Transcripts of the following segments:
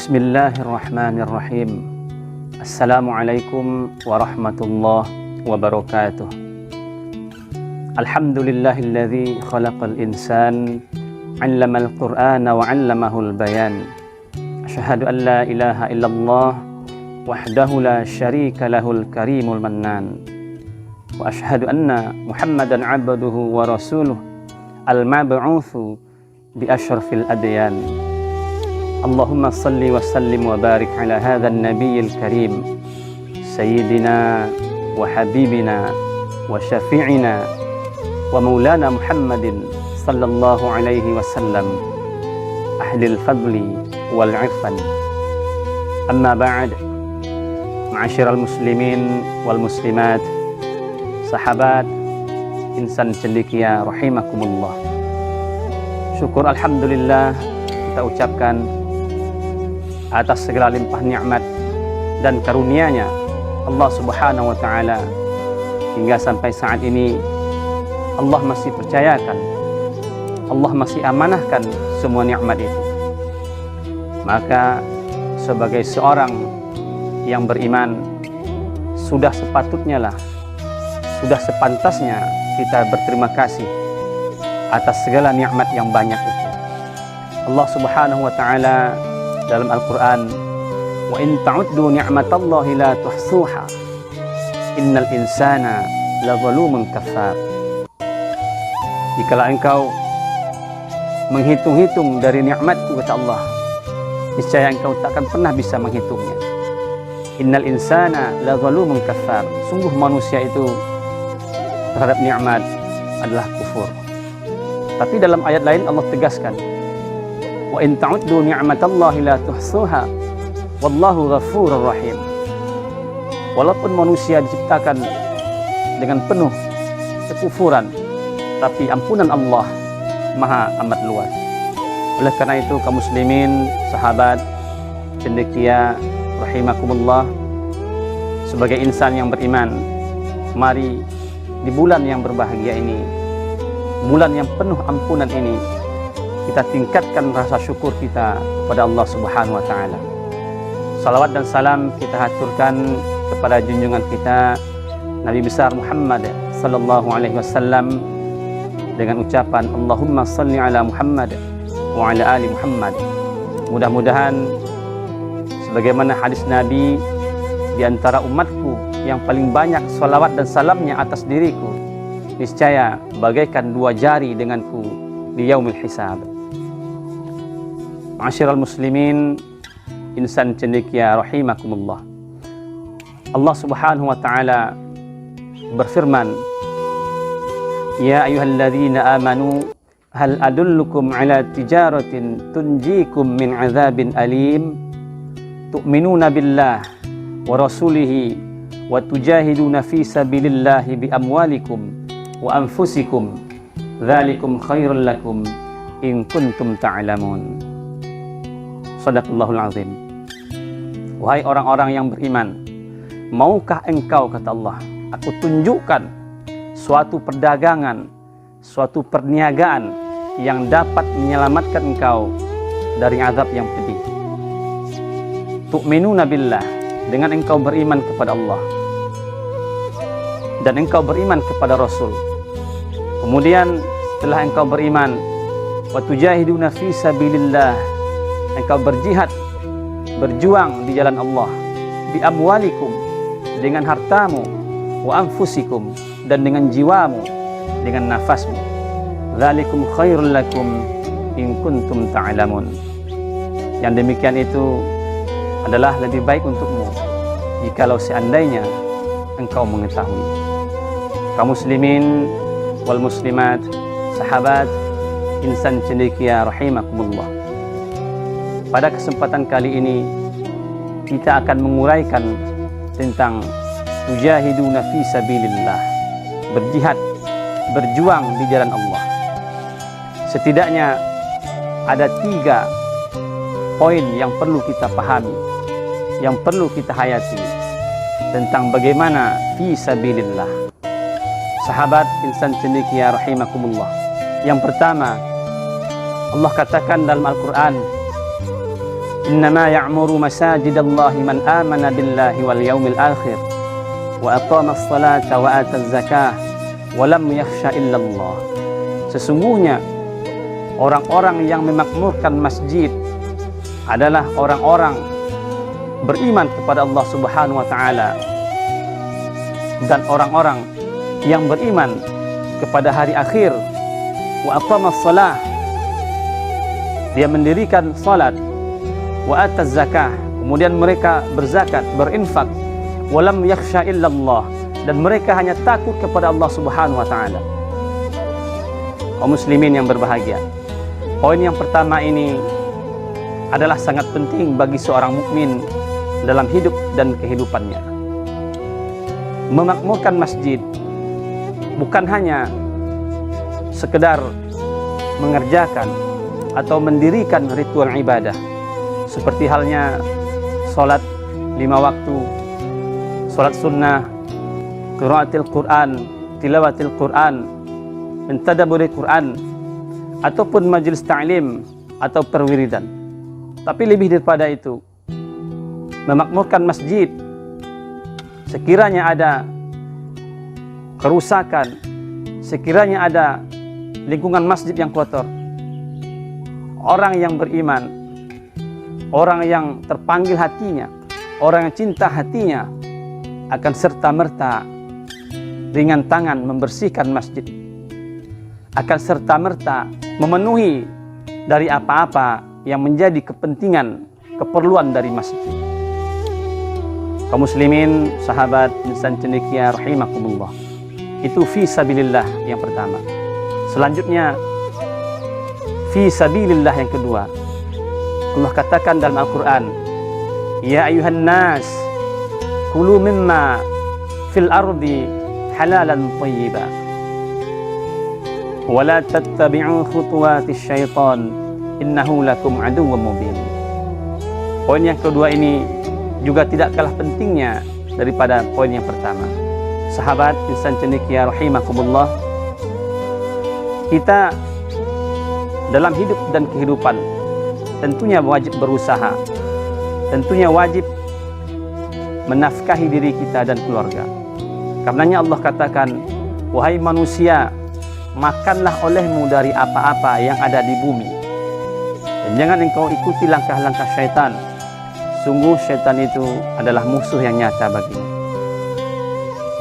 Bismillahirrahmanirrahim. Assalamualaikum warahmatullahi wabarakatuh. Alhamdulillahilladzi khalaqal insan 'allamal qur'ana wa 'allamahul bayan. Asyhadu an la ilaha illallah wahdahu la syarika lahul karimul mannan. Wa asyhadu anna Muhammadan 'abduhu wa rasuluh al-mab'utsu bi asyrafil adyan. Allahumma salli wa sallim wa barik ala hadzal nabiyil karim sayyidina wa habibina wa syafi'ina wa maulana Muhammadin sallallahu alaihi wasallam ahlil fadli wal irfan. Amma ba'd, ma'asyiral muslimin wal muslimat, sahabat insan cendekia rahimakumullah. Syukur alhamdulillah kita ucapkan atas segala limpah nikmat dan karunia-Nya Allah Subhanahu wa taala, hingga sampai saat ini Allah masih percayakan, Allah masih amanahkan semua nikmat itu. Maka sebagai seorang yang beriman, sudah sepatutnya lah, sudah sepantasnya kita berterima kasih atas segala nikmat yang banyak itu. Allah Subhanahu wa taala dalam Al-Quran, wa in ta'uddu ni'matallahi la tuhsuha innal insana lazalumun kafar. Jikalau engkau menghitung-hitung dari nikmatku, kata Allah, niscaya engkau takkan pernah bisa menghitungnya. Innal insana lazalumun kafar. Sungguh manusia itu terhadap nikmat adalah kufur. Tapi dalam ayat lain Allah tegaskan, wa in ta'uddu ni'matallahi la tuhsuha wallahu ghafurur rahim. Walaupun manusia diciptakan dengan penuh kekufuran, tapi ampunan Allah maha amat luas. Oleh karena itu, kaum muslimin, sahabat cendekia rahimakumullah, sebagai insan yang beriman, mari di bulan yang berbahagia ini, bulan yang penuh ampunan ini, kita tingkatkan rasa syukur kita kepada Allah Subhanahu wa taala. Salawat dan salam kita haturkan kepada junjungan kita Nabi besar Muhammad sallallahu alaihi wasallam dengan ucapan Allahumma salli ala Muhammad wa ala ali Muhammad. Mudah-mudahan sebagaimana hadis Nabi, di antara umatku yang paling banyak salawat dan salamnya atas diriku, niscaya bagaikan dua jari denganku di yaumil hisab. Ma'asyiral muslimin, insan cendekia rahimakumullah. Allah Subhanahu wa taala berfirman, ya ayyuhalladzina amanu hal adullukum ala tijaratin tunjikum min azabin alim tu'minuna billah wa rasulihi wa tujahiduna fi sabilillahi bi amwalikum wa anfusikum dzalikum khairul lakum in kuntum ta'lamun. Shadaqallahul azim. Wahai orang-orang yang beriman, maukah engkau, kata Allah, aku tunjukkan suatu perdagangan, suatu perniagaan yang dapat menyelamatkan engkau dari azab yang pedih. Tu'minuna billah, dengan engkau beriman kepada Allah dan engkau beriman kepada Rasul. Kemudian setelah engkau beriman, wa tujahiduna fi sabilillah, engkau berjihad, berjuang di jalan Allah, bi amwalikum, dengan hartamu, wa anfusikum, dan dengan jiwamu, dengan nafasmu. Dzalikum khairul lakum in kuntum ta'lamun. Yang demikian itu adalah lebih baik untukmu jikalau seandainya engkau mengetahui. Kaum muslimin wal muslimat, sahabat insan cendekia rahimakumullah. Pada kesempatan kali ini kita akan menguraikan tentang tujahiduna fi sabilillah, berjihad, berjuang di jalan Allah. Setidaknya ada 3 poin yang perlu kita pahami, yang perlu kita hayati tentang bagaimana fi sabilillah. Sahabat insan cendekia rahimakumullah. Yang pertama, Allah katakan dalam Al-Quran, Innama ya'muru masajidallahi man amana billahi wal yaumil akhir wa aqama as-salata wa ata az-zakah wa lam yakhsha illallah. Sesungguhnya orang-orang yang memakmurkan masjid adalah orang-orang beriman kepada Allah Subhanahu wa taala dan orang-orang yang beriman kepada hari akhir. Wa aqama as-salah, dia mendirikan salat. Wa ata az-zakah, kemudian mereka berzakat, berinfak. Walam yakhsha illallah, dan mereka hanya takut kepada Allah Subhanahu wa taala. Kaum muslimin yang berbahagia, poin yang pertama ini adalah sangat penting bagi seorang mukmin dalam hidup dan kehidupannya. Memakmurkan masjid bukan hanya sekedar mengerjakan atau mendirikan ritual ibadah seperti halnya salat 5 waktu, salat sunnah, qiraatil Quran, tilawatil Quran, mentadabburi Quran, ataupun majelis ta'lim atau perwiridan. Tapi lebih daripada itu, memakmurkan masjid, sekiranya ada kerusakan, sekiranya ada lingkungan masjid yang kotor, orang yang beriman, orang yang terpanggil hatinya, orang yang cinta hatinya akan serta-merta ringan tangan membersihkan masjid, akan serta-merta memenuhi dari apa-apa yang menjadi kepentingan, keperluan dari masjid. Kaum muslimin, sahabat insan cendekia rahimakumullah, itu fi sabilillah yang pertama. Selanjutnya fi sabilillah yang kedua. Allah katakan dalam Al-Quran, ya ayuhan nas kulu mimma fil ardi halalan tayyiba wa la tattabi'u khutuwatis syaitan innahu lakum aduwwum mubin. Poin yang kedua ini juga tidak kalah pentingnya daripada poin yang pertama. Sahabat insan cendekia rahimakumullah, kita dalam hidup dan kehidupan tentunya wajib berusaha, tentunya wajib menafkahi diri kita dan keluarga. Karenanya Allah katakan, wahai manusia, makanlah olehmu dari apa-apa yang ada di bumi, dan jangan engkau ikuti langkah-langkah syaitan. Sungguh syaitan itu adalah musuh yang nyata bagimu.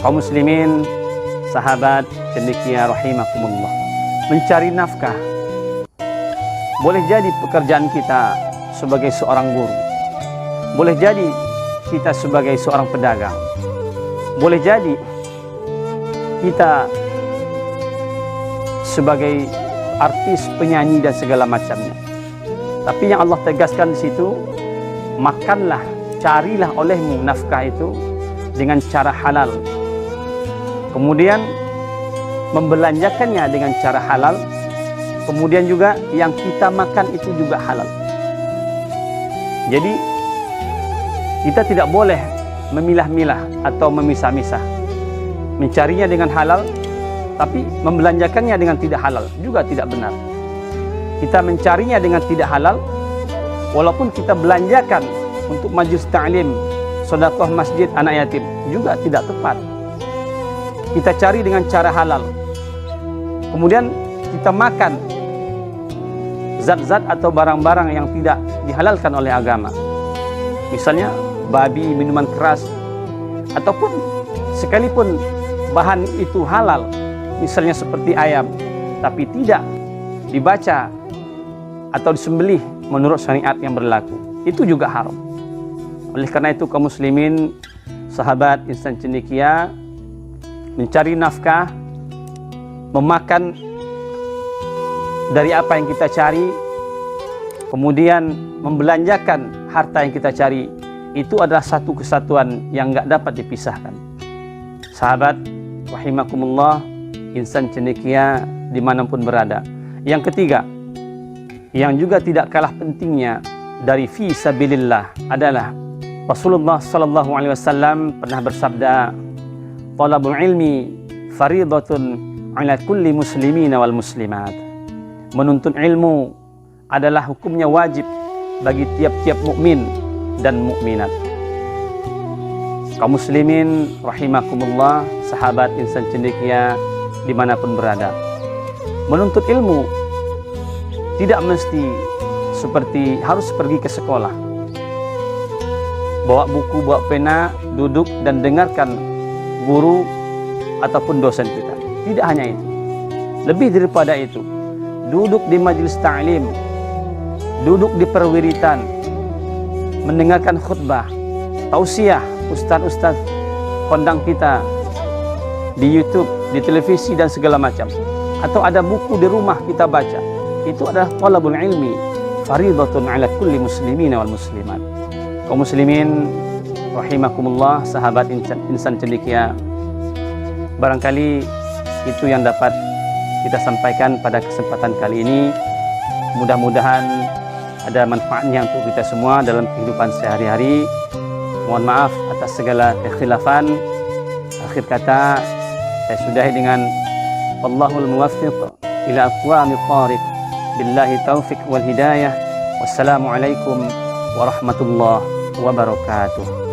Kaum muslimin, sahabat cendekia rahimakumullah, mencari nafkah boleh jadi pekerjaan kita sebagai seorang guru, boleh jadi kita sebagai seorang pedagang, boleh jadi kita sebagai artis, penyanyi dan segala macamnya. Tapi yang Allah tegaskan di situ, makanlah, carilah olehmu nafkah itu dengan cara halal. Kemudian membelanjakannya dengan cara halal. Kemudian juga yang kita makan itu juga halal. Jadi kita tidak boleh memilah-milah atau memisah-misah. Mencarinya dengan halal, tapi membelanjakannya dengan tidak halal juga tidak benar. Kita mencarinya dengan tidak halal, walaupun kita belanjakan untuk majelis ta'lim, sedekah masjid, anak yatim, juga tidak tepat. Kita cari dengan cara halal, kemudian kita makan zat-zat atau barang-barang yang tidak dihalalkan oleh agama, misalnya babi, minuman keras, ataupun sekalipun bahan itu halal, misalnya seperti ayam, tapi tidak dibaca atau disembelih menurut syariat yang berlaku, itu juga haram. Oleh karena itu kaum muslimin, sahabat insan cendekia, mencari nafkah, memakan dari apa yang kita cari, kemudian membelanjakan harta yang kita cari, itu adalah satu kesatuan yang enggak dapat dipisahkan. Sahabat rahimakumullah, insan cendekia dimanapun berada. Yang ketiga, yang juga tidak kalah pentingnya dari fi sabilillah adalah Rasulullah sallallahu alaihi wasallam pernah bersabda, talabul ilmi faridatun ala kulli muslimina wal muslimat. Menuntut ilmu adalah hukumnya wajib bagi tiap-tiap mukmin dan mukminat. Kaum muslimin rahimakumullah, sahabat insan cendekia dimanapun berada. Menuntut ilmu tidak mesti seperti harus pergi ke sekolah, bawa buku, bawa pena, duduk dan dengarkan guru ataupun dosen kita. Tidak hanya itu, lebih daripada itu, duduk di majelis ta'lim, duduk di perwiritan, mendengarkan khutbah, tausiah ustaz-ustaz kondang kita di YouTube, di televisi dan segala macam, atau ada buku di rumah kita baca. Itu adalah talabul ilmi, faridatun ala kulli muslimina wal muslimat. Kaum muslimin rahimakumullah, sahabat insan cendekia, barangkali itu yang dapat kita sampaikan pada kesempatan kali ini. Mudah-mudahan ada manfaatnya untuk kita semua dalam kehidupan sehari-hari. Mohon maaf atas segala kekhilafan. Akhir kata saya sudahi dengan Wallahul muwaffiq ila aqwamit thariq. Billahi taufiq wal hidayah. Wassalamualaikum warahmatullahi wabarakatuh.